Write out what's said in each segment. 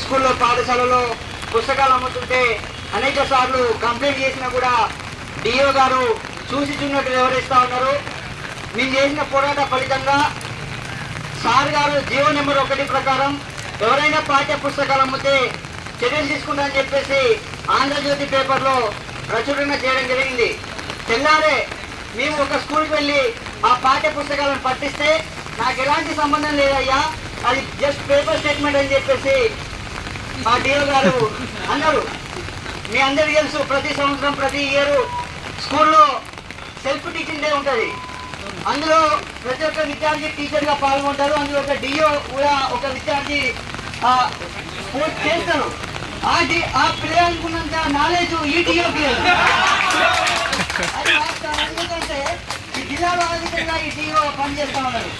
స్కూల్లో పాఠశాలలో పుస్తకాలు అమ్ముతుంటే అనేక సార్లు కంప్లైంట్ చేసినా కూడా డిఓ గారు చూసి చూసినట్టు వ్యవహరిస్తూ ఉన్నారు. మేము చేసిన పోరాట ఫలితంగా సార్ గారు జీవో నెంబర్ 1 ప్రకారం ఎవరైనా పాఠ్య పుస్తకాలు అమ్మితే చర్యలు తీసుకుంటారని చెప్పేసి ఆంధ్రజ్యోతి పేపర్లో ప్రచురణ చేయడం జరిగింది. తెల్లారే మేము ఒక స్కూల్కి వెళ్ళి ఆ పాఠ్య పుస్తకాలను పట్టిస్తే నాకు ఎలాంటి సంబంధం లేదయ్యా, అది జస్ట్ పేపర్ స్టేట్మెంట్ అని చెప్పేసి ఆ డిఓ గారు అన్నారు. మీ అందరికీ తెలుసు, ప్రతి సంవత్సరం ప్రతి ఇయర్ స్కూల్లో సెల్ఫ్ టీచింగ్ డే ఉంటుంది. అందులో ప్రతి ఒక్క విద్యార్థి టీచర్గా పాల్గొంటారు. అందులో ఒక డిఓ కూడా ఒక విద్యార్థి స్పోర్ట్స్ చేస్తారు. ఆ పిల్లలకు ఉన్నంత నాలెడ్జ్ ఈ డిఓకి లేదు. ఎందుకంటే ఈ జిల్లాలో అధికంగా ఈ డిఓ పనిచేస్తూ ఉన్నారు.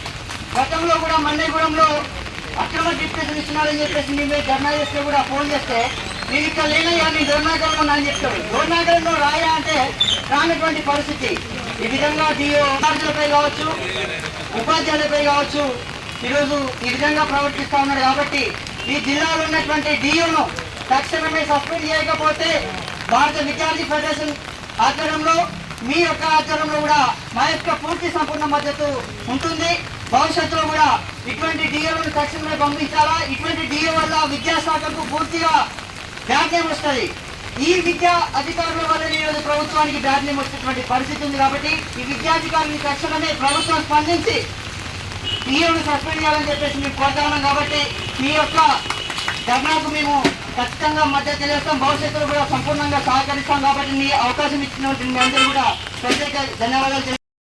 గతంలో కూడా మన్నెగూడెంలో అక్రమ డిప్యూషన్ ఇస్తున్నారని చెప్పేసి మేము ధర్నా చేస్తే కూడా ఫోన్ చేస్తే నేను ఇక్కడ లేనయ్యా, నేను దొర్నాగరంలో అని చెప్తాడు. దొర్నాగరంలో రాయా అంటే రానటువంటి పరిస్థితి. ఈ విధంగా డిఓ విద్యార్థులపై కావచ్చు, ఉపాధ్యాయులపై కావచ్చు ఈరోజు ఈ విధంగా ప్రవర్తిస్తూ ఉన్నారు. కాబట్టి ఈ జిల్లాలో ఉన్నటువంటి డిఓను తక్షణమే సస్పెండ్ చేయకపోతే భారత విద్యార్థి ఫెడరేషన్ ఆధ్వర్యంలో మీ యొక్క ఆధ్వర్యంలో కూడా మా యొక్క పూర్తి సంపూర్ణ మద్దతు ఉంటుంది. భవిష్యత్తులో కూడా ఇటువంటి డిఓలను తక్షణమే పంపించాలా. ఇటువంటి డిఓ వల్ల విద్యాశాఖకు పూర్తిగా బ్యాడ్యం వస్తుంది. ఈ విద్యా అధికారుల వల్ల ఈరోజు ప్రభుత్వానికి బ్యాడ్యం వచ్చేటువంటి పరిస్థితి ఉంది. కాబట్టి ఈ విద్యాధికారులను తక్షణమే ప్రభుత్వం స్పందించి డిఓను సస్పెండ్ చేయాలని చెప్పేసి మేము కోరుతున్నాం. కాబట్టి మీ యొక్క ధర్నాకు మేము ఖచ్చితంగా మద్దతు తెలియస్తాం. భవిష్యత్తులో కూడా సంపూర్ణంగా సహకరిస్తాం. కాబట్టి మీ అవకాశం ఇచ్చినటువంటి మీ అందరూ కూడా ప్రత్యేక ధన్యవాదాలు.